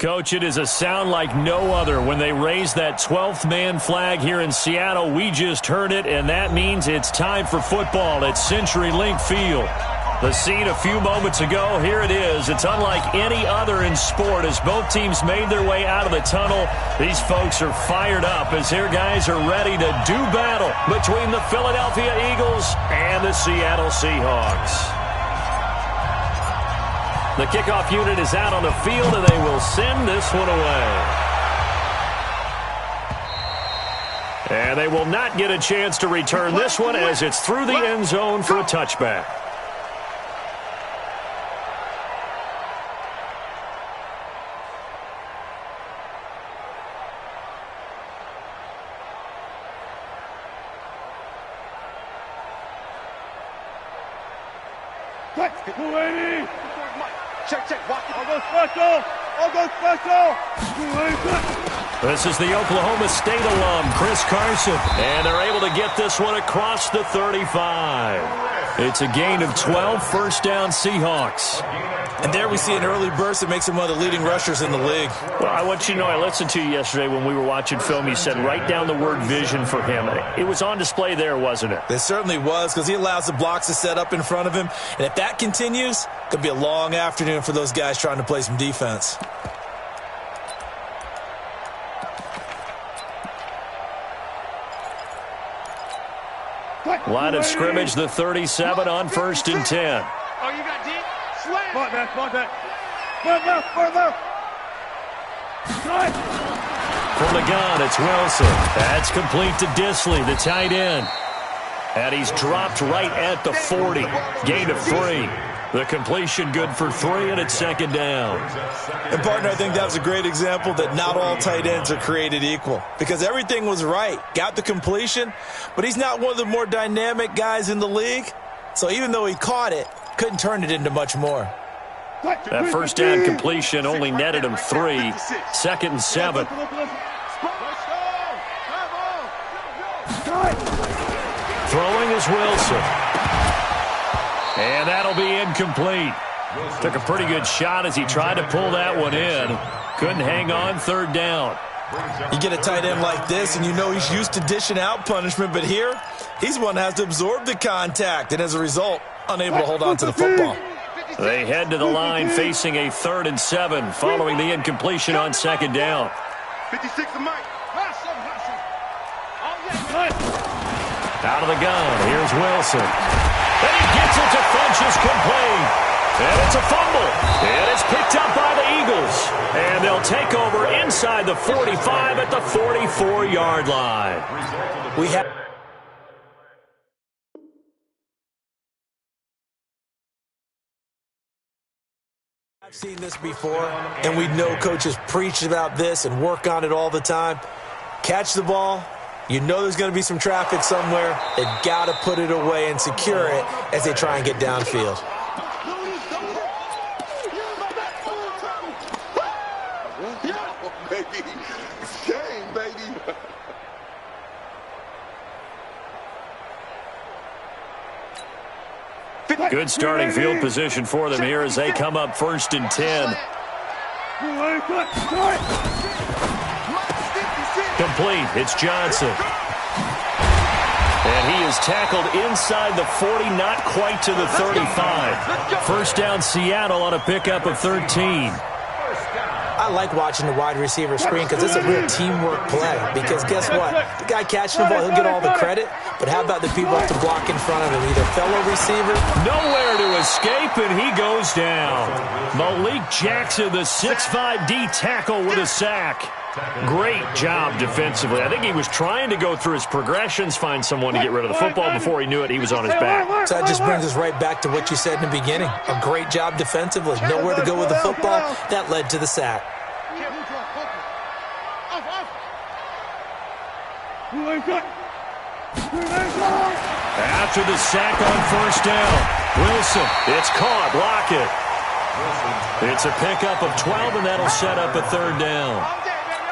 Coach, it is a sound like no other when they raise that 12th man flag here in Seattle. We just heard it, and that means it's time for football at CenturyLink Field. The scene a few moments ago, here it is. It's unlike any other in sport as both teams made their way out of the tunnel. These folks are fired up as their guys are ready to do battle between the Philadelphia Eagles and the Seattle Seahawks. The kickoff unit is out on the field, and they will send this one away. And they will not get a chance to return this one as it's through the end zone for a touchback. Check. I'll go special. This is the Oklahoma State alum, Chris Carson. And they're able to get this one across the 35. It's a gain of 12, first down Seahawks. And there we see an early burst that makes him one of the leading rushers in the league. Well, I want you to know, I listened to you yesterday when we were watching film. You said write down the word vision for him. It was on display there, wasn't it? It certainly was, because he allows the blocks to set up in front of him. And if that continues, it could be a long afternoon for those guys trying to play some defense. Line of scrimmage, the 37 on 1st and 10. Oh, you got deep? Slam. Further. From the gun, it's Wilson. That's complete to Disley, the tight end. And he's dropped right at the 40. Gain of 3. The completion good for 3, and it's second down. And, partner, I think that was a great example that not all tight ends are created equal, because everything was right. Got the completion, but he's not one of the more dynamic guys in the league. So even though he caught it, couldn't turn it into much more. That first down completion only netted him 3. 2nd and 7. Throwing is Wilson. And that'll be incomplete. Took a pretty good shot as he tried to pull that one in. Couldn't hang on, 3rd down. You get a tight end like this, and you know he's used to dishing out punishment, but here, he's one that has to absorb the contact, and as a result, unable to hold on to the football. They head to the line facing a 3rd and 7 following the incompletion on 2nd down. 56 to Mike. Out of the gun, here's Wilson. And he gets it to Funchess complete. And it's a fumble. And it's picked up by the Eagles. And they'll take over inside the 45 at the 44-yard line. I've seen this before, and we know coaches preach about this and work on it all the time. Catch the ball. You know there's going to be some traffic somewhere. They've got to put it away and secure it as they try and get downfield. Good starting field position for them here as they come up 1st and 10. Complete. It's Johnson. And he is tackled inside the 40, not quite to the 35. First down Seattle on a pickup of 13. I like watching the wide receiver screen because it's a real teamwork play. Because guess what? The guy catching the ball, he'll get all the credit. But how about the people have to block in front of him? Either fellow receiver. Nowhere to escape, and he goes down. Malik Jackson, the 6'5" D tackle with a sack. Great job defensively. I think he was trying to go through his progressions, find someone to get rid of the football. Before he knew it, he was on his back. So that just brings us right back to what you said in the beginning. A great job defensively. Nowhere to go with the football. That led to the sack. After the sack on 1st down, Wilson, it's caught, block it. It's a pickup of 12, and that'll set up a 3rd down.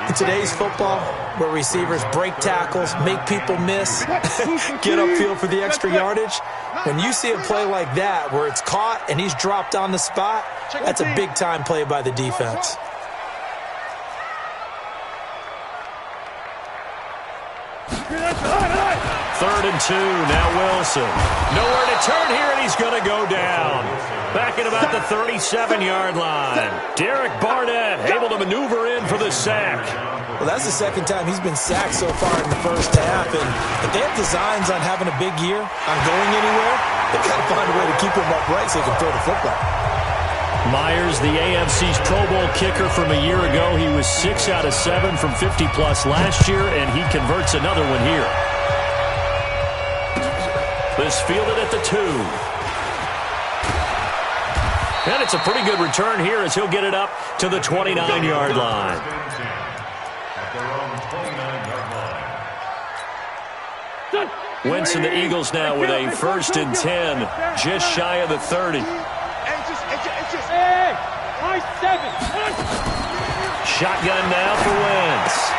In today's football, where receivers break tackles, make people miss, get upfield for the extra yardage, when you see a play like that where it's caught and he's dropped on the spot, that's a big-time play by the defense. Third and 2. Now Wilson. Nowhere to turn here, and he's going to go down. Back at about the 37-yard line. Derek Barnett able to maneuver in for the sack. Well, that's the second time he's been sacked so far in the first half. And if they have designs on having a big year, on going anywhere, they've got to find a way to keep him upright so he can throw the football. Myers, the AFC's Pro Bowl kicker from a year ago. He was 6 out of 7 from 50-plus last year, and he converts another one here. This fielded at the 2. And it's a pretty good return here as he'll get it up to the 29-yard line. Wentz and the Eagles now with a 1st and 10, just shy of the 30. Shotgun now for Wentz.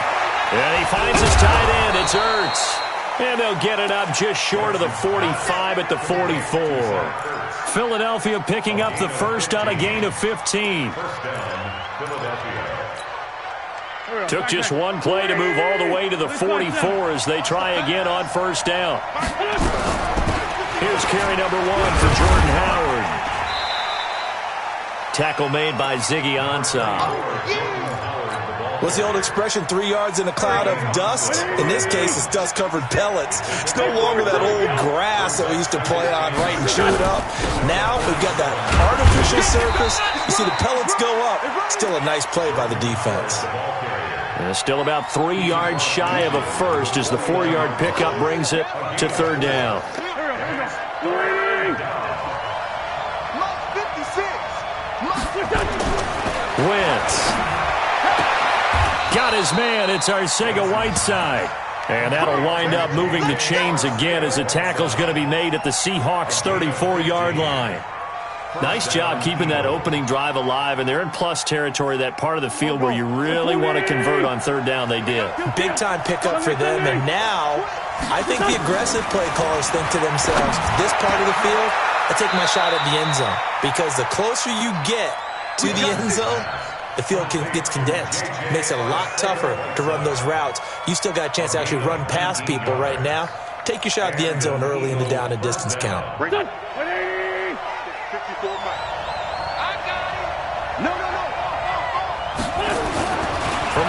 And he finds his tight end. It's Ertz. And they'll get it up just short of the 45 at the 44. Philadelphia picking up the first on a gain of 15. Took just one play to move all the way to the 44 as they try again on first down. Here's carry number 1 for Jordan Howard. Tackle made by Ziggy Ansah. What's the old expression, 3 yards in a cloud of dust? In this case, it's dust-covered pellets. It's no longer that old grass that we used to play on, right, and chew it up. Now we've got that artificial surface. You see the pellets go up. Still a nice play by the defense. And still about 3 yards shy of a first as the 4-yard pickup brings it to third down. Wentz. Got his man. It's Arcega-Whiteside. And that'll wind up moving the chains again as the tackle's going to be made at the Seahawks' 34-yard line. Nice job keeping that opening drive alive, and they're in plus territory, that part of the field where you really want to convert on third down. They did. Big-time pickup for them, and now I think the aggressive play callers think to themselves, this part of the field, I take my shot at the end zone, because the closer you get to the end zone, the field gets condensed. Makes it a lot tougher to run those routes. You still got a chance to actually run past people right now. Take your shot at the end zone early in the down and distance count. From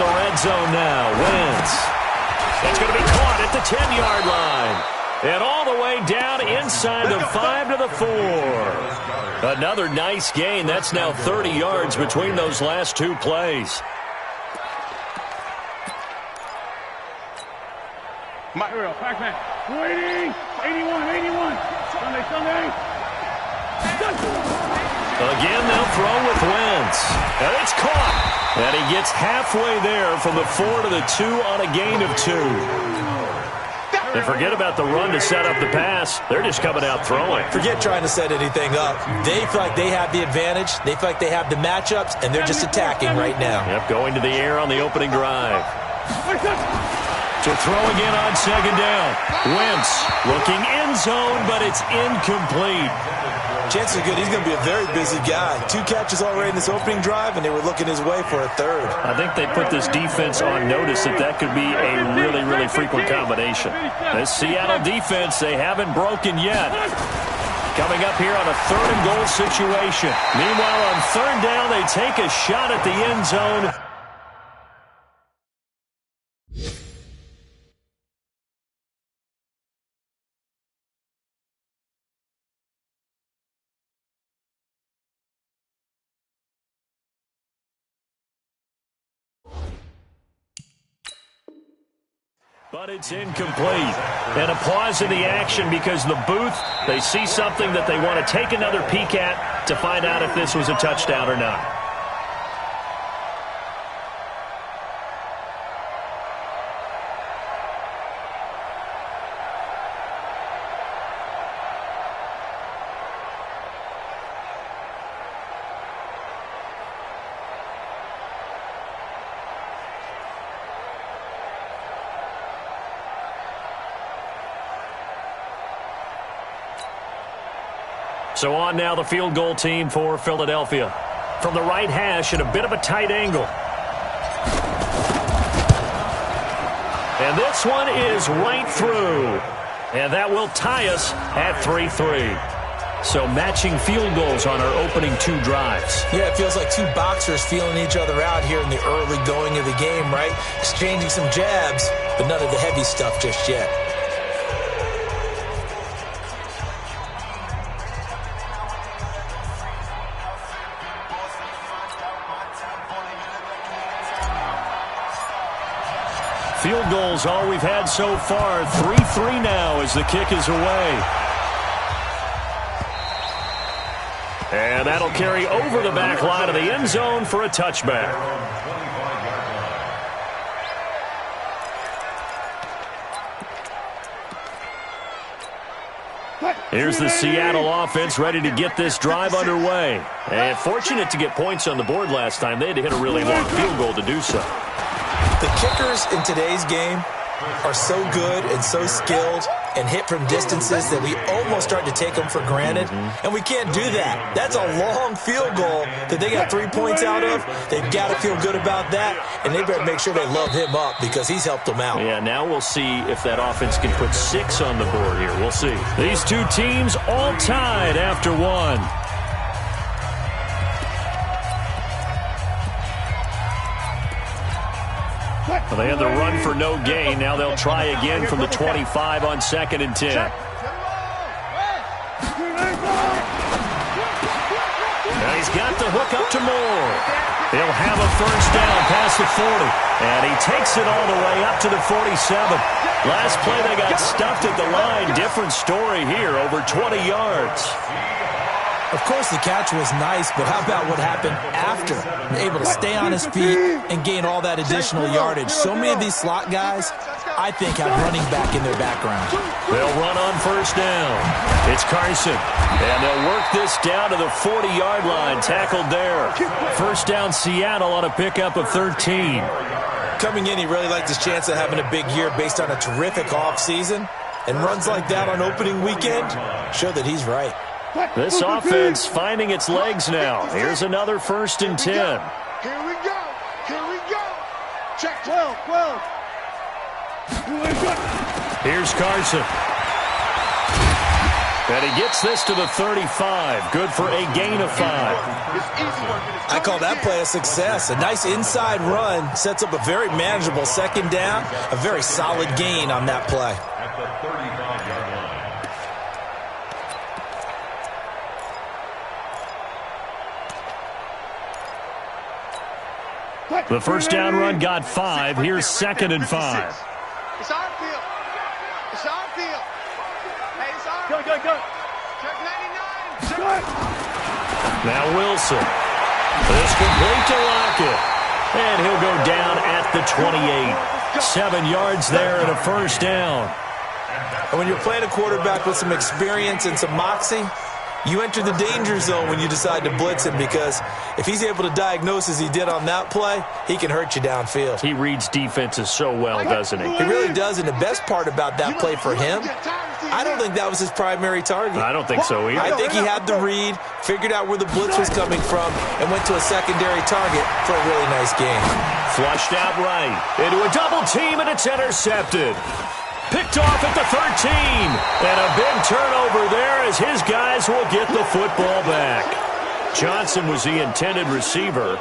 the red zone now, Wentz. It's going to be caught at the 10-yard line. And all the way down inside the 5 to the 4. Another nice gain. That's now 30 yards between those last two plays. Pac-Man. Waiting. 81. Sunday. Again, they'll throw with Wentz. And it's caught. And he gets halfway there from the 4 to the 2 on a gain of 2. And forget about the run to set up the pass. They're just coming out throwing. Forget trying to set anything up. They feel like they have the advantage. They feel like they have the matchups, and they're just attacking right now. Yep, going to the air on the opening drive. To throw again on second down. Wentz looking end zone, but it's incomplete. Chances are good he's going to be a very busy guy. 2 catches already in this opening drive, and they were looking his way for a third. I think they put this defense on notice that could be a really, really frequent combination. This Seattle defense, they haven't broken yet. Coming up here on a 3rd and goal situation. Meanwhile, on third down, they take a shot at the end zone. But it's incomplete. And a pause in the action because the booth, they see something that they want to take another peek at to find out if this was a touchdown or not. So on now the field goal team for Philadelphia. From the right hash at a bit of a tight angle. And this one is right through. And that will tie us at 3-3. So matching field goals on our opening 2 drives. Yeah, it feels like 2 boxers feeling each other out here in the early going of the game, right? Exchanging some jabs, but none of the heavy stuff just yet. Field goals all we've had so far. 3-3 now as the kick is away. And that'll carry over the back line of the end zone for a touchback. Here's the Seattle offense ready to get this drive underway. And fortunate to get points on the board last time. They had to hit a really long field goal to do so. The kickers in today's game are so good and so skilled and hit from distances that we almost start to take them for granted, and we can't do that. That's a long field goal that they got 3 points out of. They've got to feel good about that, and they better make sure they love him up because he's helped them out. Yeah, now we'll see if that offense can put 6 on the board here. We'll see. These 2 teams all tied after 1. Well, they had the run for no gain. Now they'll try again from the 25 on 2nd and 10. Now he's got the hook up to Moore. He'll have a first down past the 40. And he takes it all the way up to the 47. Last play they got stuffed at the line. Different story here, over 20 yards. Of course, the catch was nice, but how about what happened after? Able to stay on his feet and gain all that additional yardage. So many of these slot guys, I think, have running back in their background. They'll run on first down. It's Carson. And they'll work this down to the 40-yard line. Tackled there. First down, Seattle on a pickup of 13. Coming in, he really liked his chance of having a big year based on a terrific offseason. And runs like that on opening weekend show that he's right. This offense finding its legs now. Here's another 1st and 10. Here we go. Here we go. Check 12. Here's Carson. And he gets this to the 35. Good for a gain of 5. I call that play a success. A nice inside run sets up a very manageable 2nd down. A very solid gain on that play. The first down run got 5. Here's 2nd and 5. It's our field. It's our field. Hey, it's our field. Go. Check 99. Now Wilson. This complete to Lockett. And he'll go down at the 28. 7 yards there and a first down. And when you're playing a quarterback with some experience and some moxie, you enter the danger zone when you decide to blitz him, because if he's able to diagnose as he did on that play, he can hurt you downfield. He reads defenses so well, doesn't he? He really does, and the best part about that play for him, I don't think that was his primary target. I don't think so either. I think he had the read, figured out where the blitz was coming from, and went to a secondary target for a really nice game. Flushed out right. Into a double team, and it's intercepted. Picked off at the 13. And a big turnover there as his guys will get the football back. Johnson was the intended receiver.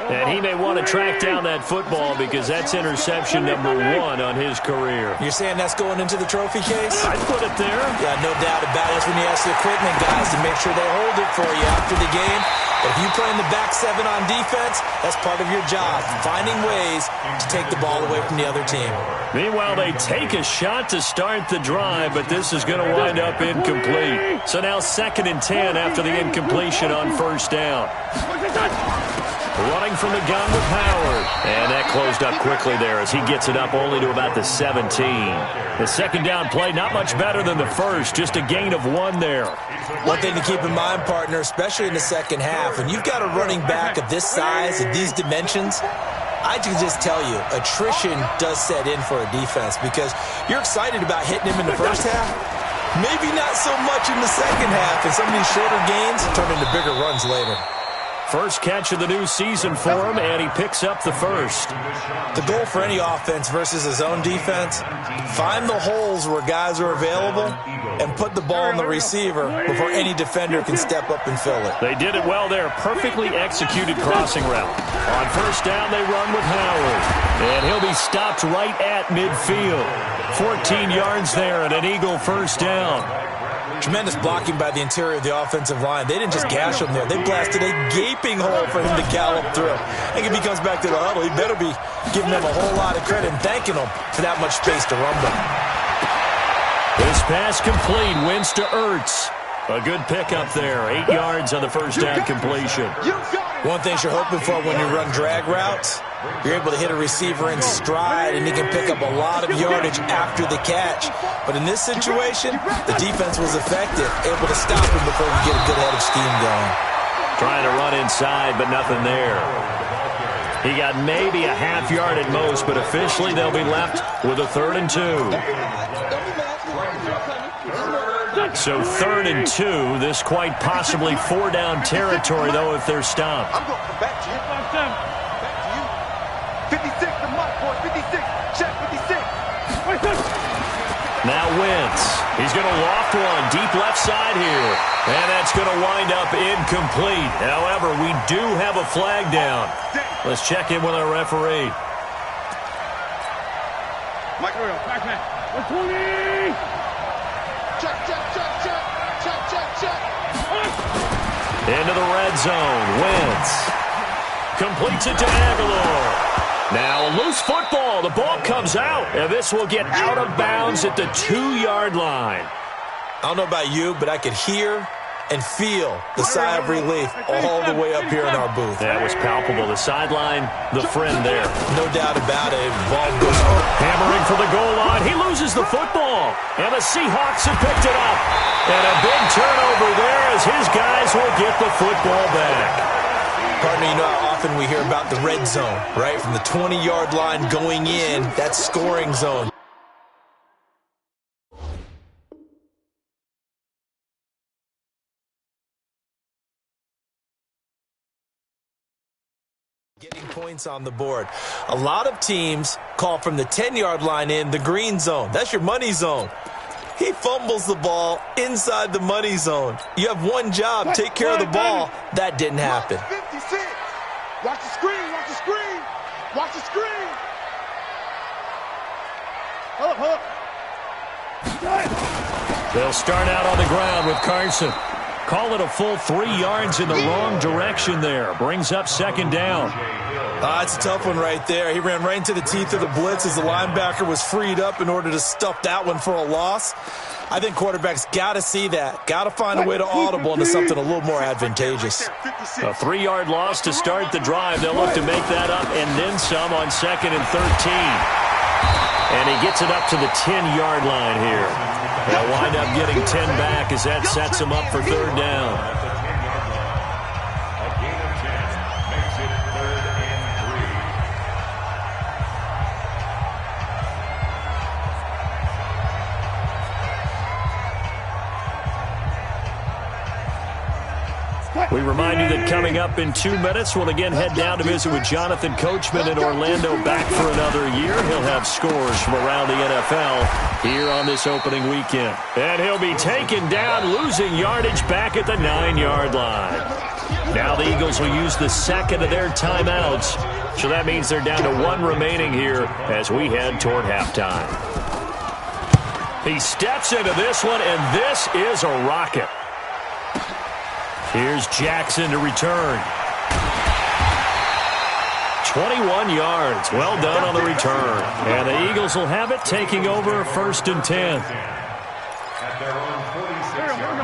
And he may want to track down that football because that's interception number 1 on his career. You're saying that's going into the trophy case? I'd put it there. Yeah, no doubt about it. That's when you ask the equipment guys to make sure they hold it for you after the game. But if you play in the back 7 on defense, that's part of your job, finding ways to take the ball away from the other team. Meanwhile, they take a shot to start the drive, but this is going to wind up incomplete. So now 2nd and 10 after the incompletion on first down. Running from the gun with Howard. And that closed up quickly there as he gets it up only to about the 17. The second down play, not much better than the first, just a gain of 1 there. One thing to keep in mind, partner, especially in the second half, when you've got a running back of this size, of these dimensions, I can just tell you, attrition does set in for a defense because you're excited about hitting him in the first half. Maybe not so much in the second half, and some of these shorter gains turn into bigger runs later. First catch of the new season for him, and he picks up the first. The goal for any offense versus his own defense, find the holes where guys are available and put the ball in the receiver before any defender can step up and fill it. They did it well there. Perfectly executed crossing route. On first down, they run with Howard. And he'll be stopped right at midfield. 14 yards there and an Eagle first down. Tremendous blocking by the interior of the offensive line. They didn't just gash him there. They blasted a gaping hole for him to gallop through. I think if he comes back to the huddle, he better be giving them a whole lot of credit and thanking them for that much space to run them. This pass complete. Wins to Ertz. A good pickup there. 8 yards on the first down completion. One thing you're hoping for when you run drag routes, you're able to hit a receiver in stride, and he can pick up a lot of yardage after the catch. But in this situation, the defense was effective, able to stop him before you get a good head of steam going. Trying to run inside, but nothing there. He got maybe a half yard at most, but officially they'll be left with a 3rd and 2. So 3rd and 2. This quite possibly 4-down territory, though, if they're stopped. I'm going to come back to you. Back to you. 56 to my boy. 56. Check 56. Now Wentz. He's going to loft one deep left side here. And that's going to wind up incomplete. However, we do have a flag down. Let's check in with our referee. Mike, back man. 20. Check, check, check, check. Check, check, check. Into the red zone. Wentz completes it to Aguilar. Now loose football. The ball comes out, and this will get out of bounds at the 2-yard line. I don't know about you, but I could hear and feel the sigh of relief all the way up here in our booth. That was palpable. The sideline, the friend there. No doubt about it. Ball goes over. Hammering for the goal line. He loses the football. And the Seahawks have picked it up. And a big turnover there as his guys will get the football back. Partner, you know how often we hear about the red zone, right? From the 20-yard line going in, that scoring zone. Getting points on the board. A lot of teams call from the 10-yard line in the green zone. That's your money zone. He fumbles the ball inside the money zone. You have one job, take care of the ball. That didn't happen. 56. Watch the screen, watch the screen. Watch the screen. Hold up. They'll start out on the ground with Carson. Call it a full 3 yards in the wrong direction there. Brings up 2nd down. It's a tough one right there. He ran right into the teeth of the blitz as the linebacker was freed up in order to stuff that one for a loss. I think quarterbacks got to see that. Got to find a way to audible into something a little more advantageous. A 3-yard loss to start the drive. They'll look to make that up and then some on 2nd and 13. And he gets it up to the 10-yard line here. They'll wind up getting 10 back as that sets him up for 3rd down. We remind you that coming up in 2 minutes, we'll again head down to visit with Jonathan Coachman in Orlando, back for another year. He'll have scores from around the NFL here on this opening weekend. And he'll be taken down, losing yardage back at the 9-yard line. Now the Eagles will use the 2nd of their timeouts, so that means they're down to 1 remaining here as we head toward halftime. He steps into this one, and this is a rocket. Here's Jackson to return. 21 yards. Well done on the return. And the Eagles will have it, taking over 1st and 10.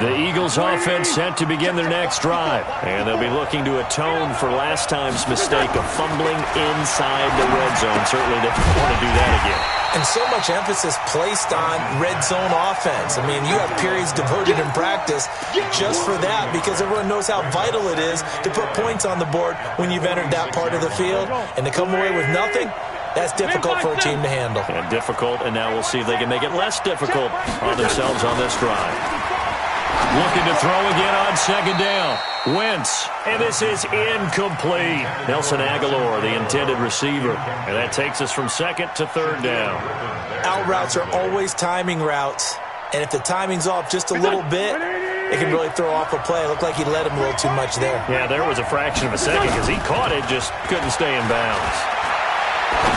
The Eagles offense set to begin their next drive. And they'll be looking to atone for last time's mistake of fumbling inside the red zone. Certainly they want to do that again. And so much emphasis placed on red zone offense. I mean, you have periods devoted in practice just for that because everyone knows how vital it is to put points on the board when you've entered that part of the field. And to come away with nothing, that's difficult for a team to handle. And difficult, and now we'll see if they can make it less difficult on themselves on this drive. Looking to throw again on second down. Wentz, and this is incomplete. Nelson Aguilar, the intended receiver. And that takes us from second to third down. Out routes are always timing routes. And if the timing's off just a little bit, it can really throw off a play. It looked like he led him a little too much there. Yeah, there was a fraction of a second because he caught it, just couldn't stay in bounds.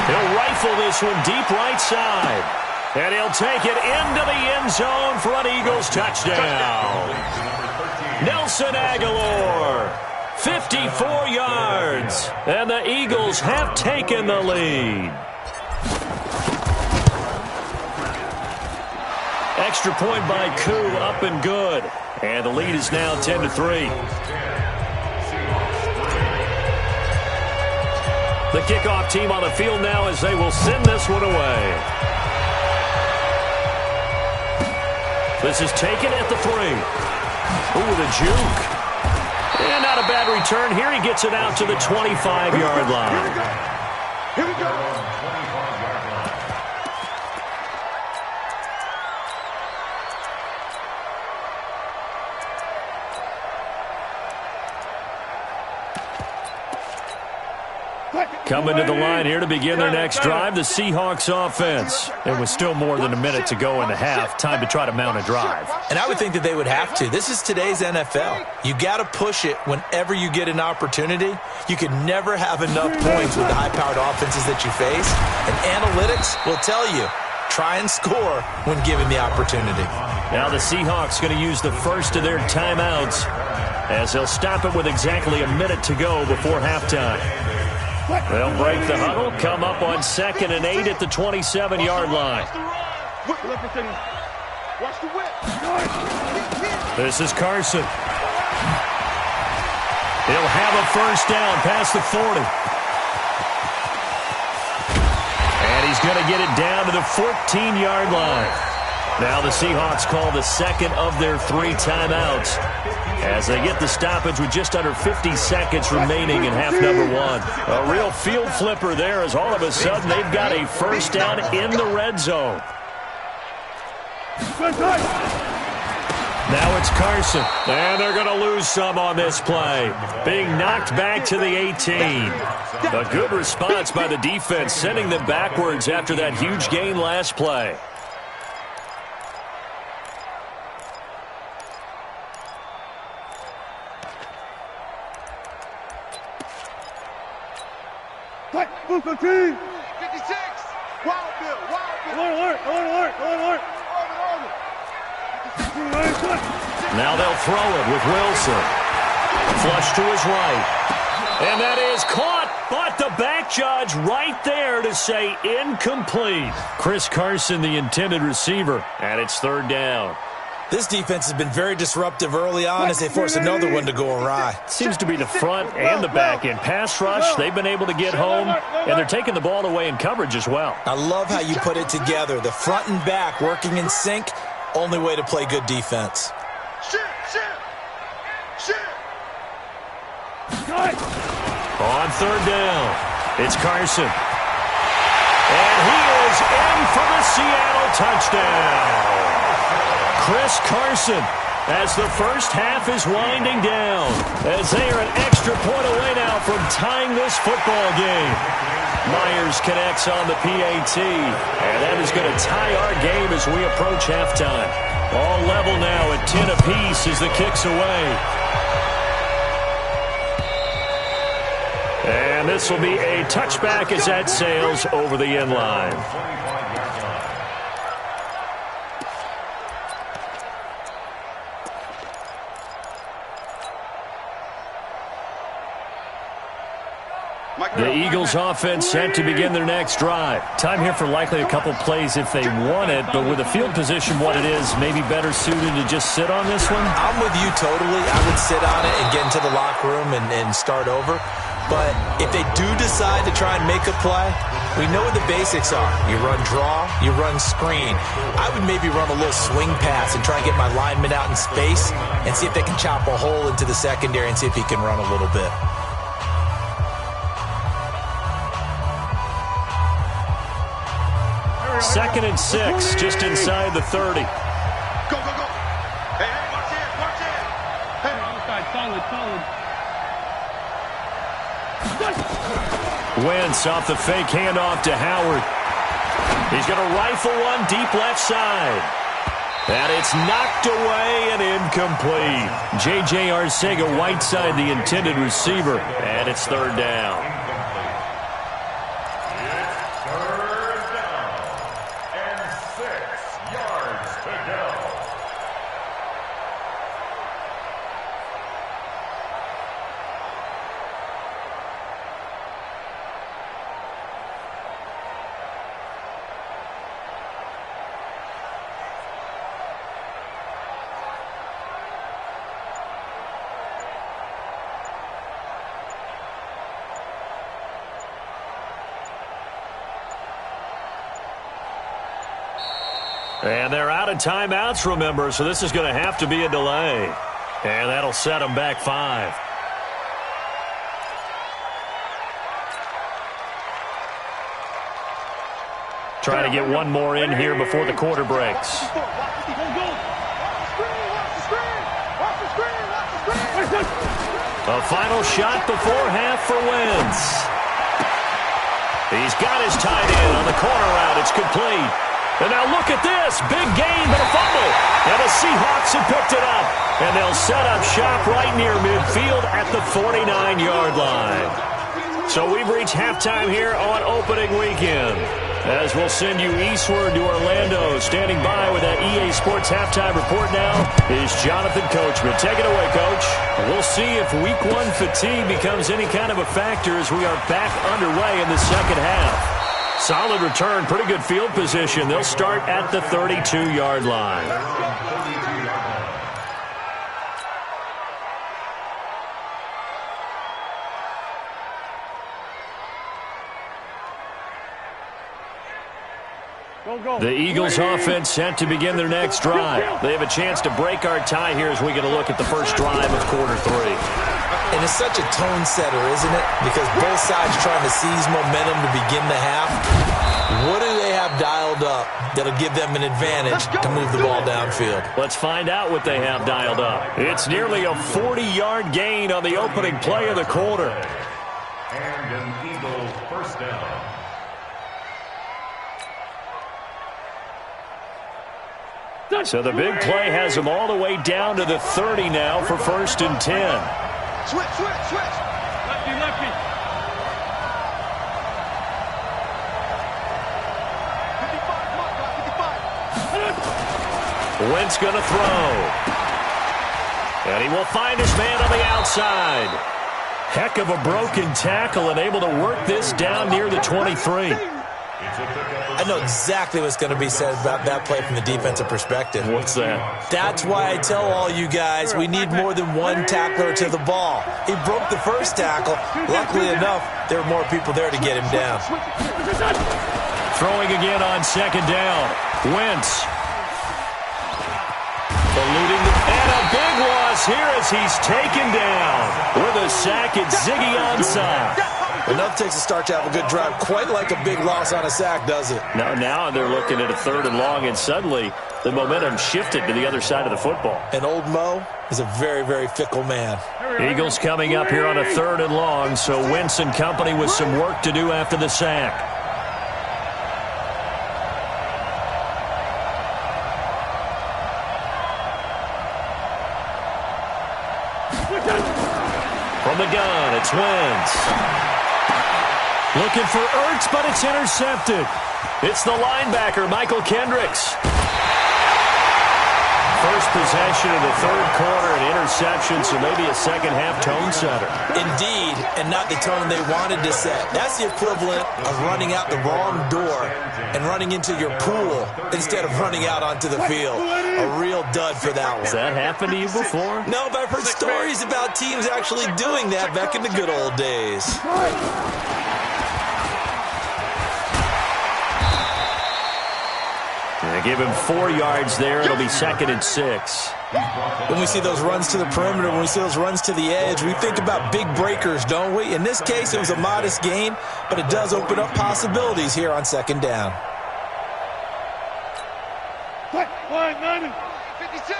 He'll rifle this one deep right side. And he'll take it into the end zone for an Eagles touchdown. Nelson Aguilar, 54 yards. And the Eagles have taken the lead. Extra point by Koo, up and good. And the lead is now 10-3. The kickoff team on the field now as they will send this one away. This is taken at the 3. Ooh, the juke. And not a bad return. Here he gets it out to the 25-yard line. Here we go. Coming to the line here to begin their next drive, the Seahawks offense. It was still more than a minute to go in the half. Time to try to mount a drive. And I would think that they would have to. This is today's NFL. You got to push it whenever you get an opportunity. You can never have enough points with the high-powered offenses that you face. And analytics will tell you, try and score when given the opportunity. Now the Seahawks going to use the first of their timeouts as they'll stop it with exactly a minute to go before halftime. They'll break the huddle, come up on 2nd and 8 at the 27-yard line. This is Carson. He'll have a first down past the 40. And he's going to get it down to the 14-yard line. Now the Seahawks call the second of their 3 timeouts as they get the stoppage with just under 50 seconds remaining in half number 1. A real field flipper there as all of a sudden they've got a first down in the red zone. Now it's Carson, and they're going to lose some on this play. Being knocked back to the 18. A good response by the defense, sending them backwards after that huge gain last play. Move 15. 56. Wild Bill. Alert. Now they'll throw it with Wilson. Flush to his right. And that is caught, but the back judge right there to say incomplete. Chris Carson, the intended receiver, and it's 3rd down. This defense has been very disruptive early on as they force another one to go awry. Seems to be the front and the back end. Pass rush, they've been able to get home, and they're taking the ball away in coverage as well. I love how you put it together. The front and back working in sync, only way to play good defense. On 3rd down, it's Carson. And he is in for the Seattle touchdown. Chris Carson, as the first half is winding down, as they are an extra point away now from tying this football game. Myers connects on the PAT, and that is going to tie our game as we approach halftime. All level now at 10 apiece as the kick's away. And this will be a touchback as that sails over the end line. The Eagles offense set to begin their next drive. Time here for likely a couple plays if they want it, but with the field position what it is, maybe better suited to just sit on this one? I'm with you totally. I would sit on it and get into the locker room and start over. But if they do decide to try and make a play, we know what the basics are. You run draw, you run screen. I would maybe run a little swing pass and try and get my lineman out in space and see if they can chop a hole into the secondary and see if he can run a little bit. 2nd and 6, just inside the 30. Go. Hey, watch Wentz off the fake handoff to Howard. He's going to rifle one deep left side. And it's knocked away and incomplete. J.J. Arcega-Whiteside, the intended receiver. And it's third down. It's third down. And 6 yards to go. And they're out of timeouts, remember, so this is going to have to be a delay. And that'll set them back 5. Trying to get one more in here before the quarter breaks. A final shot before half for Wentz. He's got his tight end on the corner route. It's complete. And now look at this. Big gain, but a fumble. And the Seahawks have picked it up. And they'll set up shop right near midfield at the 49-yard line. So we've reached halftime here on opening weekend. As we'll send you eastward to Orlando. Standing by with that EA Sports halftime report now is Jonathan Coachman. Take it away, Coach. We'll see if Week 1 fatigue becomes any kind of a factor as we are back underway in the second half. Solid return, pretty good field position. They'll start at the 32-yard line. The Eagles offense set to begin their next drive. They have a chance to break our tie here as we get a look at the first drive of quarter 3. And it's such a tone setter, isn't it? Because both sides trying to seize momentum to begin the half. What do they have dialed up that'll give them an advantage to move the ball downfield? Let's find out what they have dialed up. It's nearly a 40-yard gain on the opening play of the quarter. And an Eagle first down. So the big play has them all the way down to the 30 now for 1st and 10. Switch. Lefty. Wentz going to throw. And he will find his man on the outside. Heck of a broken tackle and able to work this down near the 23. I know exactly what's going to be said about that play from the defensive perspective. What's that? That's why I tell all you guys we need more than one tackler to the ball. He broke the first tackle. Luckily enough, there were more people there to get him down. Throwing again on second down. Wentz. Eluding and a big loss here as he's taken down with a sack. It's Ziggy Ansah. Enough takes a start to have a good drive. Quite like a big loss on a sack, does it? Now they're looking at a 3rd and long, and suddenly the momentum shifted to the other side of the football. And old Mo is a very, very fickle man. Eagles coming up here on a 3rd and long, so Wentz and company with some work to do after the sack. From the gun, it's Wentz. Looking for Ertz, but it's intercepted. It's the linebacker, Michael Kendricks. First possession of the 3rd quarter, an interception, so maybe a second-half tone setter. Indeed, and not the tone they wanted to set. That's the equivalent of running out the wrong door and running into your pool instead of running out onto the field. A real dud for that one. Has that happened to you before? No, but I've heard stories about teams actually doing that back in the good old days. They give him 4 yards there. It'll be 2nd and 6. When we see those runs to the perimeter, when we see those runs to the edge, we think about big breakers, don't we? In this case, it was a modest gain, but it does open up possibilities here on 2nd down. 56.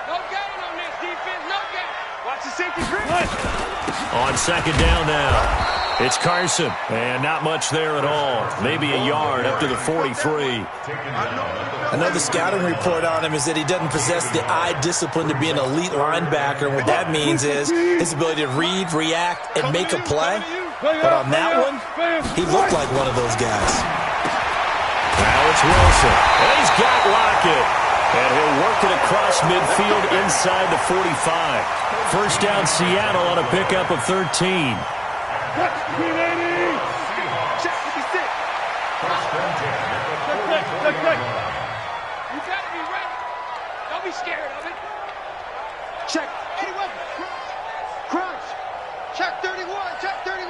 No gain on this defense. No gain. Watch the On second down now. It's Carson, and not much there at all. Maybe a yard up to the 43. Another scouting report on him is that he doesn't possess the eye discipline to be an elite linebacker. And what that means is his ability to read, react, and make a play. But on that one, he looked like one of those guys. Now it's Wilson. And he's got Lockett. And he'll work it across midfield inside the 45. First down Seattle on a pickup of 13. Check 56. Check. You gotta be ready. Don't be scared of it. Check. Any weapon. Crunch. Check 31. Check 31.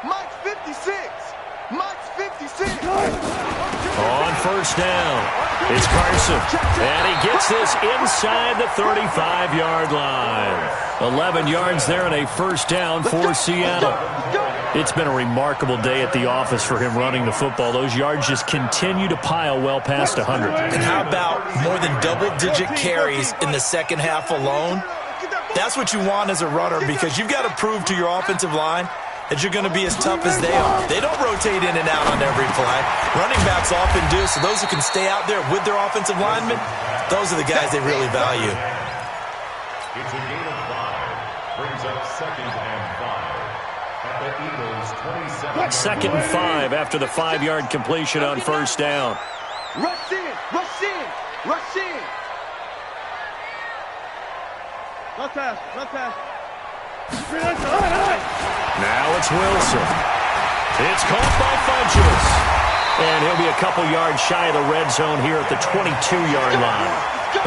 Mike's 56. Mike's 56. On first down, it's Carson. And he gets this inside the 35-yard line. 11 yards there and a first down for Seattle. It's been a remarkable day at the office for him running the football. Those yards just continue to pile well past 100. And how about more than double-digit carries in the second half alone? That's what you want as a runner, because you've got to prove to your offensive line that you're going to be as tough as they are. They don't rotate in and out on every play. Running backs often do, so those who can stay out there with their offensive linemen, those are the guys they really value. It's a gain of 5. Brings up second and 5. At the Eagles' 27. Second and 5 after the 5-yard completion on first down. Rush in. Rush in. Rush in. Left pass. Now it's Wilson. It's caught by Funches. And he'll be a couple yards shy of the red zone here at the 22-yard line.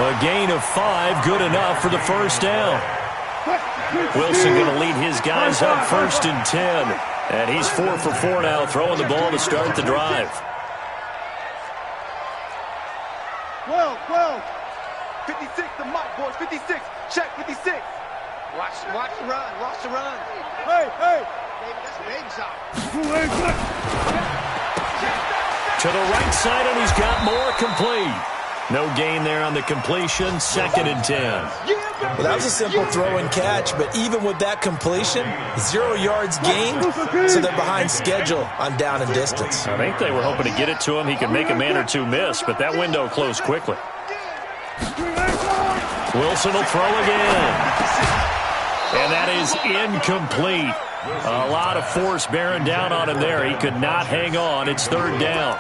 A gain of 5, good enough for the first down. Wilson going to lead his guys up first and 10. And he's 4 for 4 now, throwing the ball to start the drive. 12. 56 to Mike, boys. 56. Check 56. Watch the run. Hey. Baby, that's a baby shot. To the right side, and he's got more complete. No gain there on the completion, second and 10. Well, that was a simple throw and catch, but even with that completion, 0 yards gained, so they're behind schedule on down and distance. I think they were hoping to get it to him. He could make a man or two miss, but that window closed quickly. Wilson will throw again. And that is incomplete. A lot of force bearing down on him there. He could not hang on. It's third down.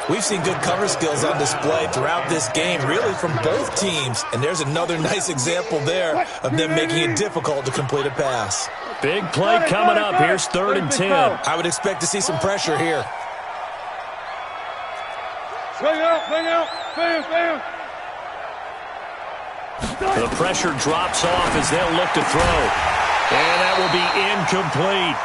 We've seen good cover skills on display throughout this game, really from both teams. And there's another nice example there of them making it difficult to complete a pass. Big play coming up. Here's third and 10. I would expect to see some pressure here. Bang out. Bam. The pressure drops off as they'll look to throw. And that will be incomplete.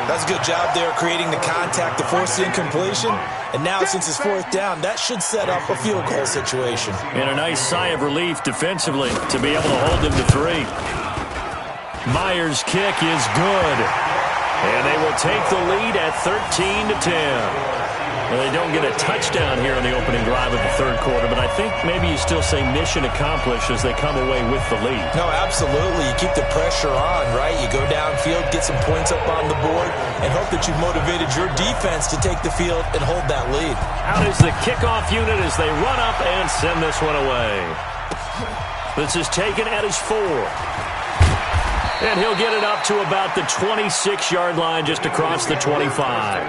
That's a good job there creating the contact to force the incompletion. And now since it's fourth down, that should set up a field goal situation. And a nice sigh of relief defensively to be able to hold them to 3. Myers' kick is good. And they will take the lead at 13-10. Well, they don't get a touchdown here in the opening drive of the third quarter, but I think maybe you still say mission accomplished as they come away with the lead. No, absolutely. You keep the pressure on, right? You go downfield, get some points up on the board, and hope that you've motivated your defense to take the field and hold that lead. Out is the kickoff unit as they run up and send this one away. This is taken at his 4. And he'll get it up to about the 26-yard line just across the 25.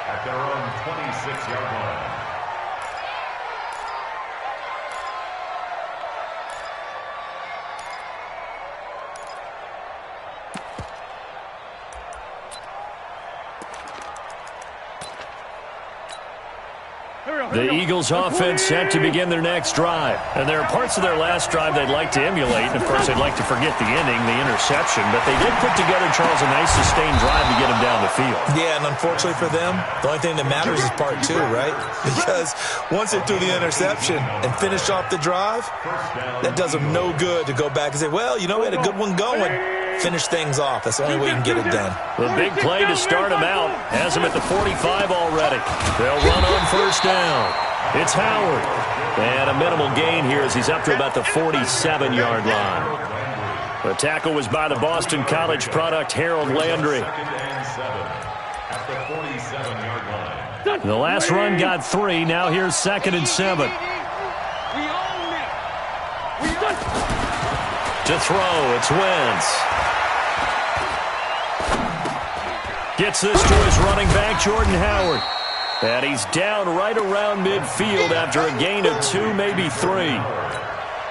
At their own 26-yard line. The Eagles offense set to begin their next drive. And there are parts of their last drive they'd like to emulate. And, of course, they'd like to forget the ending, the interception. But they did put together, Charles, a nice sustained drive to get them down the field. Yeah, and unfortunately for them, the only thing that matters is part 2, right? Because once they threw the interception and finished off the drive, that does them no good to go back and say, well, you know, we had a good one going. Finish things off. That's the only way you can get it done. The big play to start him out has him at the 45 already. They'll run on first down. It's Howard. And a minimal gain here as he's up to about the 47-yard line. The tackle was by the Boston College product, Harold Landry. The last run got 3. Now here's 2nd and 7. To throw, it's Wentz. Gets this to his running back, Jordan Howard. And he's down right around midfield after a gain of 2, maybe 3.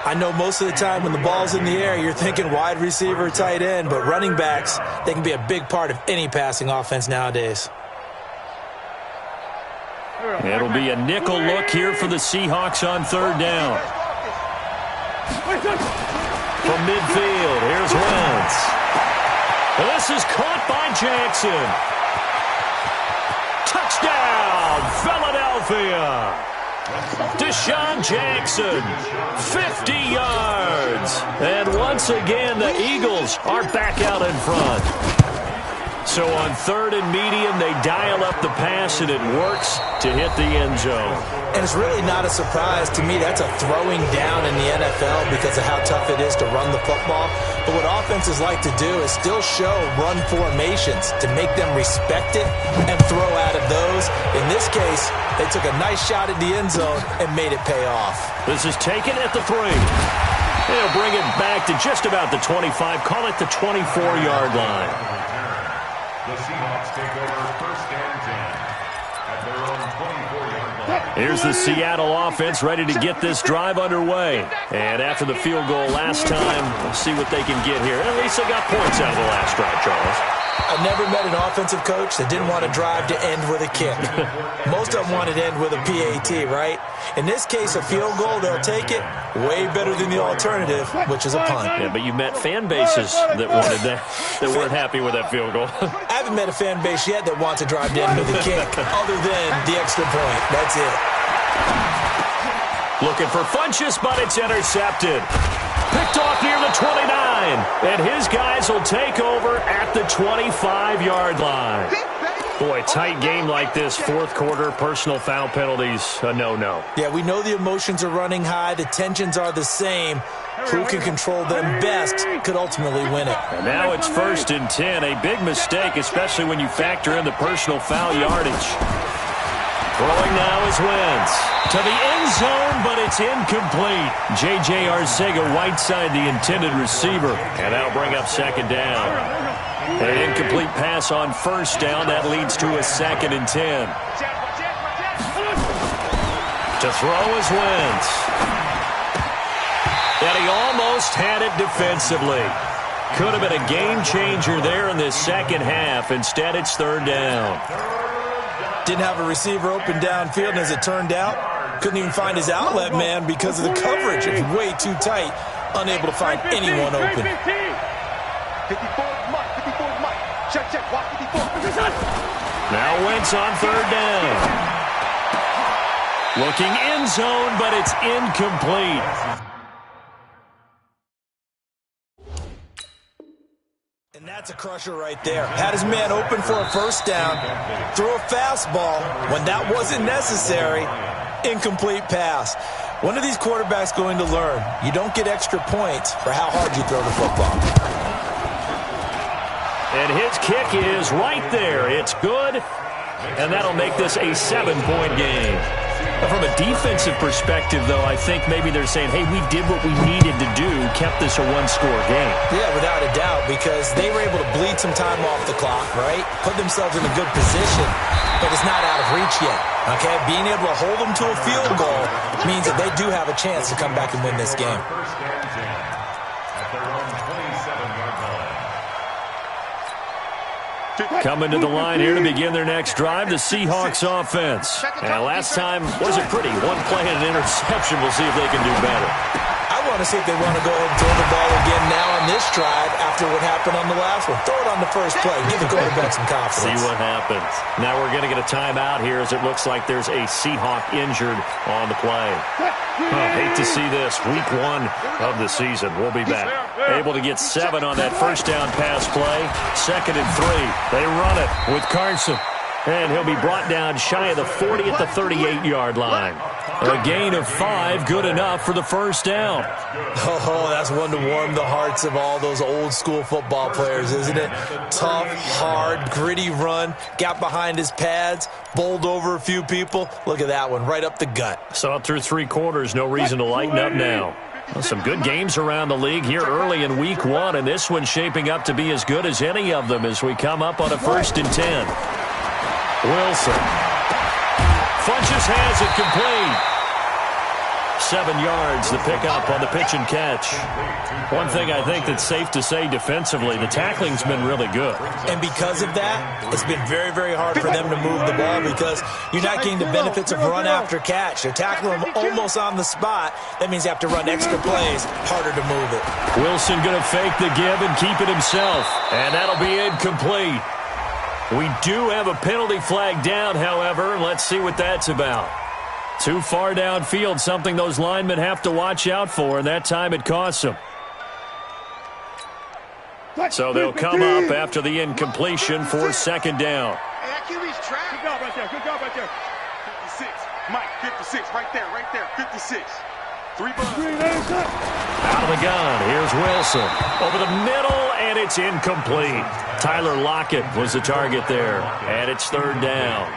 I know most of the time when the ball's in the air, you're thinking wide receiver, tight end, but running backs, they can be a big part of any passing offense nowadays. It'll be a nickel look here for the Seahawks on 3rd down. From midfield, here's Wentz. This is caught by Jackson. Touchdown, Philadelphia. Deshaun Jackson, 50 yards. And once again, the Eagles are back out in front. So on 3rd and medium, they dial up the pass, and it works to hit the end zone. And it's really not a surprise to me. That's a throwing down in the NFL because of how tough it is to run the football. But what offenses like to do is still show run formations to make them respect it and throw out of those. In this case, they took a nice shot at the end zone and made it pay off. This is taken at the 3. They'll bring it back to just about the 25. Call it the 24-yard line. The Seahawks take over 1st and 10 at their own 24-yard line. Here's the Seattle offense ready to get this drive underway. And after the field goal last time, we'll see what they can get here. At least they got points out of the last drive, Charles. I've never met an offensive coach that didn't want to drive to end with a kick. Most of them wanted to end with a PAT, right? In this case, a field goal, they'll take it. Way better than the alternative, which is a punt. Yeah, but you met fan bases that wanted that weren't happy with that field goal. I haven't met a fan base yet that wants to drive to end with a kick other than the extra point. That's it. Looking for Funchess, but it's intercepted. Picked off near the 29. And his guys will take over at the 25-yard line. Boy, tight game like this, 4th quarter, personal foul penalties, a no-no. Yeah, we know the emotions are running high. The tensions are the same. Who can control them best could ultimately win it. And now it's 1st and 10. A big mistake, especially when you factor in the personal foul yardage. Throwing now is Wentz. To the end zone, but it's incomplete. J.J. Arcega-Whiteside, the intended receiver. And that'll bring up 2nd down. An incomplete pass on 1st down. That leads to a 2nd and 10. To throw is Wentz. And he almost had it defensively. Could have been a game changer there in this 2nd half. Instead, it's 3rd down. Didn't have a receiver open downfield, and as it turned out, couldn't even find his outlet man because of the coverage. It was way too tight, unable to find anyone open. 54 Mike. Check, watch 54. Now Wentz on 3rd down. Looking end zone, but it's incomplete. And that's a crusher right there. Had his man open for a 1st down, threw a fastball when that wasn't necessary, incomplete pass. One of these quarterbacks going to learn, you don't get extra points for how hard you throw the football. And his kick is right there. It's good, and that'll make this a 7-point game. From a defensive perspective, though, I think maybe they're saying, hey, we did what we needed to do, kept this a 1-score game. Yeah, without a doubt, because they were able to bleed some time off the clock, right? Put themselves in a good position, but it's not out of reach yet, okay? Being able to hold them to a field goal means that they do have a chance to come back and win this game. 1st and 10 at their own 27-yard line. Coming to the line here to begin their next drive, the Seahawks offense. And last time wasn't pretty. 1 play and an interception. We'll see if they can do better. I want to see if they want to go ahead and throw the ball again now on this drive after what happened on the last one. Throw it on the first play. Give the quarterback some confidence. See what happens. Now we're going to get a timeout here as it looks like there's a Seahawk injured on the play. Hate to see this. Week 1 of the season. We'll be back. Able to get 7 on that 1st down pass play. 2nd and 3. They run it with Carson. And he'll be brought down shy of the 40 at the 38-yard line. A gain of 5, good enough for the first down. Oh, that's one to warm the hearts of all those old-school football players, isn't it? Tough, hard, gritty run, got behind his pads, bowled over a few people. Look at that one, right up the gut. Saw it through 3 quarters, no reason to lighten up now. Well, some good games around the league here early in week 1, and this one's shaping up to be as good as any of them as we come up on a 1st and 10. Wilson. Funches has it complete. 7 yards, the pickup on the pitch and catch. One thing I think that's safe to say defensively, the tackling's been really good. And because of that, it's been very, very hard for them to move the ball because you're not getting the benefits of run after catch. They're tackling them almost on the spot. That means you have to run extra plays, harder to move it. Wilson going to fake the give and keep it himself. And that'll be incomplete. We do have a penalty flag down, however. Let's see what that's about. Too far downfield, something those linemen have to watch out for, and that time it costs them. So they'll come up after the incompletion for 2nd down. Hey, that QB's trapped. Good job right there. Good job right there. 56. Mike, 56. Right there. 56. 3 bucks. Out of the gun. Here's Wilson. Over the middle, and it's incomplete. Tyler Lockett was the target there, and it's 3rd down.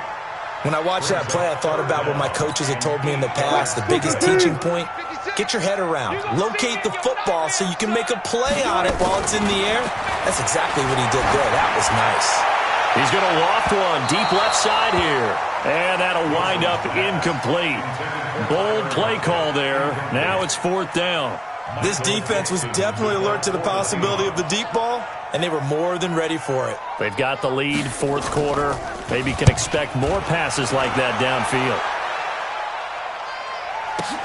When I watched that play, I thought about what my coaches had told me in the past. The biggest teaching point, get your head around. Locate the football so you can make a play on it while it's in the air. That's exactly what he did there. That was nice. He's going to loft one deep left side here. And that'll wind up incomplete. Bold play call there. Now it's 4th down. This defense was definitely alert to the possibility of the deep ball, and they were more than ready for it. They've got the lead, 4th quarter. Maybe can expect more passes like that downfield.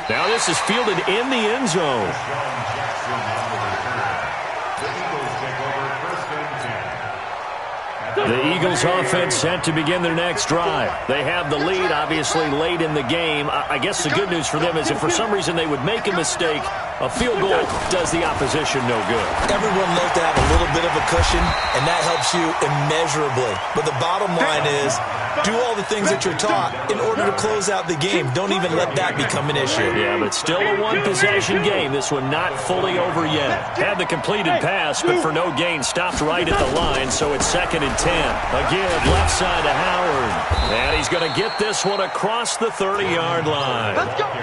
Now this is fielded in the end zone. The Eagles offense set to begin their next drive. They have the lead, obviously, late in the game. I guess the good news for them is if for some reason they would make a mistake, a field goal does the opposition no good. Everyone loves to have a little bit of a cushion, and that helps you immeasurably. But the bottom line is, do all the things that you're taught in order to close out the game. Don't even let that become an issue. Yeah, but still a 1-possession game. This one not fully over yet. Had the completed pass, but for no gain, stopped right at the line, so it's 2nd and 10. Again, left side to Howard. And he's going to get this one across the 30-yard line.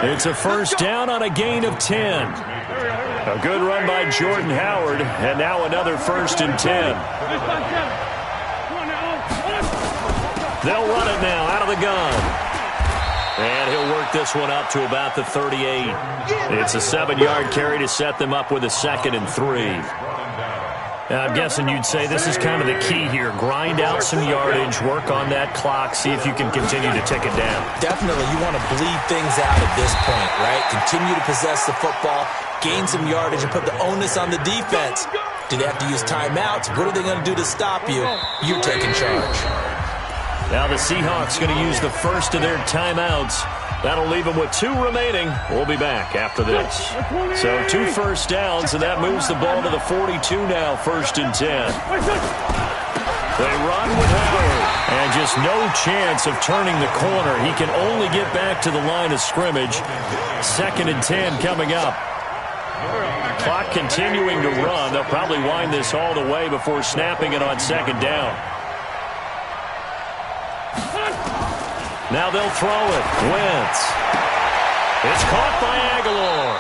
It's a 1st down on a gain of 10. A good run by Jordan Howard, and now another 1st and 10. They'll run it now out of the gun. And he'll work this one up to about the 38. It's a 7-yard carry to set them up with a 2nd and 3. I'm guessing you'd say this is kind of the key here. Grind out some yardage, work on that clock, see if you can continue to tick it down. Definitely, you want to bleed things out at this point, right? Continue to possess the football, gain some yardage, and put the onus on the defense. Do they have to use timeouts? What are they going to do to stop you? You're taking charge. Now the Seahawks going to use the first of their timeouts. That'll leave them with 2 remaining. We'll be back after this. So 2 first downs, and that moves the ball to the 42 now, 1st and 10. They run with Howard, and just no chance of turning the corner. He can only get back to the line of scrimmage. 2nd and 10 coming up. Clock continuing to run. They'll probably wind this all the way before snapping it on 2nd down. Now they'll throw it. Wentz. It's caught by Aguilar.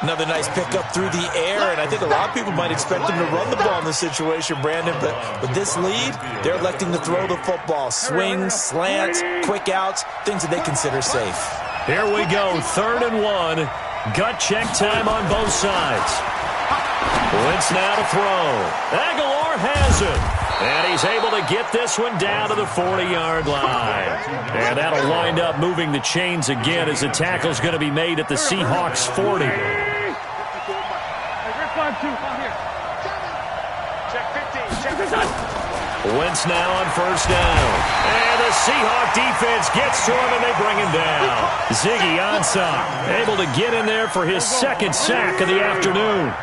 Another nice pickup through the air, and I think a lot of people might expect them to run the ball in this situation, Brandon, but with this lead, they're electing to throw the football. Swings, slants, quick outs, things that they consider safe. Here we go, 3rd and 1. Gut check time on both sides. Wentz now to throw. Aguilar has it. And he's able to get this one down to the 40-yard line. And that'll wind up moving the chains again as the tackle's going to be made at the Seahawks 40. Wentz now on 1st down. And the Seahawk defense gets to him, and they bring him down. Ziggy Ansah able to get in there for his 2nd sack of the afternoon.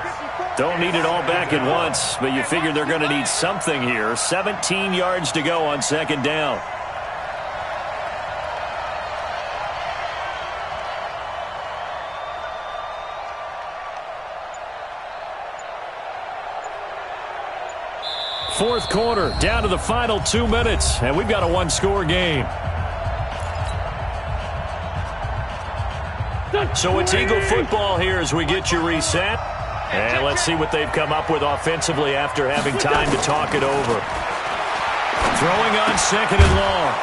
Don't need it all back at once, but you figure they're going to need something here. 17 yards to go on 2nd down. Fourth quarter, down to the final 2 minutes, and we've got a one-score game. So it's Eagle football here as we get you reset. And let's see what they've come up with offensively after having time to talk it over. Throwing on second and long.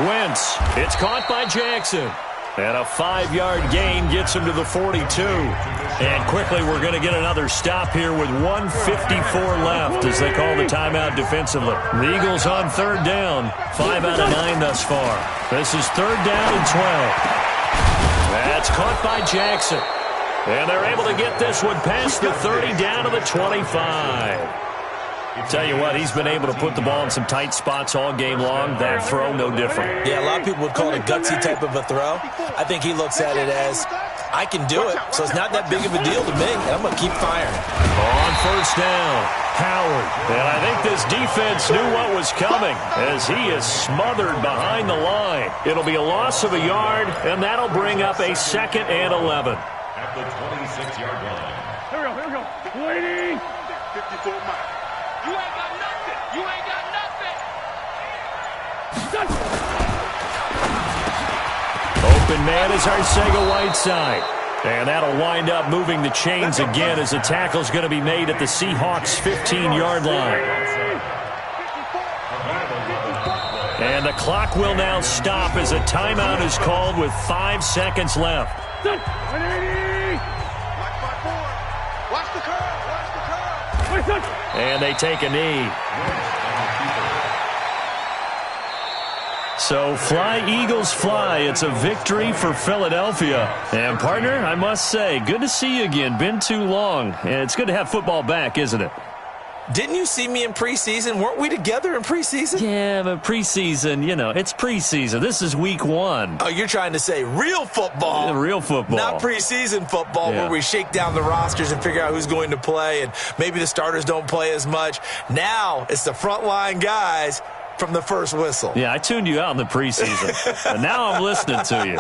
Wentz. It's caught by Jackson. And a 5-yard gain gets him to the 42. And quickly we're going to get another stop here with 1:54 left as they call the timeout defensively. The Eagles on third down. 5 out of 9 thus far. This is third down and 12. That's caught by Jackson. And they're able to get this one past the 30 down to the 25. Tell you what, he's been able to put the ball in some tight spots all game long. That throw, no different. Yeah, a lot of people would call it a gutsy type of a throw. I think he looks at it as, I can do it, so it's not that big of a deal to me, and I'm going to keep firing. On first down, Howard. And I think this defense knew what was coming as he is smothered behind the line. It'll be a loss of a yard, and that'll bring up a 2nd and 11. At the 26-yard line. Here we go. Waiting. 54 miles. You ain't got nothing. You ain't got nothing. Open man is Arcega-Whiteside. And that'll wind up moving the chains again as the tackle's going to be made at the Seahawks' 15-yard line. And the clock will now stop as a timeout is called with 5 seconds left. Watch the curve. Watch the curve. And they take a knee. So fly, Eagles, fly. It's a victory for Philadelphia. And, partner, I must say, good to see you again. Been too long. And it's good to have football back, isn't it? Didn't you see me in preseason? Weren't we together in preseason? Yeah, but preseason, you know, it's preseason. This is week 1. Oh, you're trying to say real football. Yeah, real football. Not preseason football Yeah. where we shake down the rosters and figure out who's going to play, and maybe the starters don't play as much. Now it's the frontline guys from the first whistle. Yeah, I tuned you out in the preseason. And now I'm listening to you.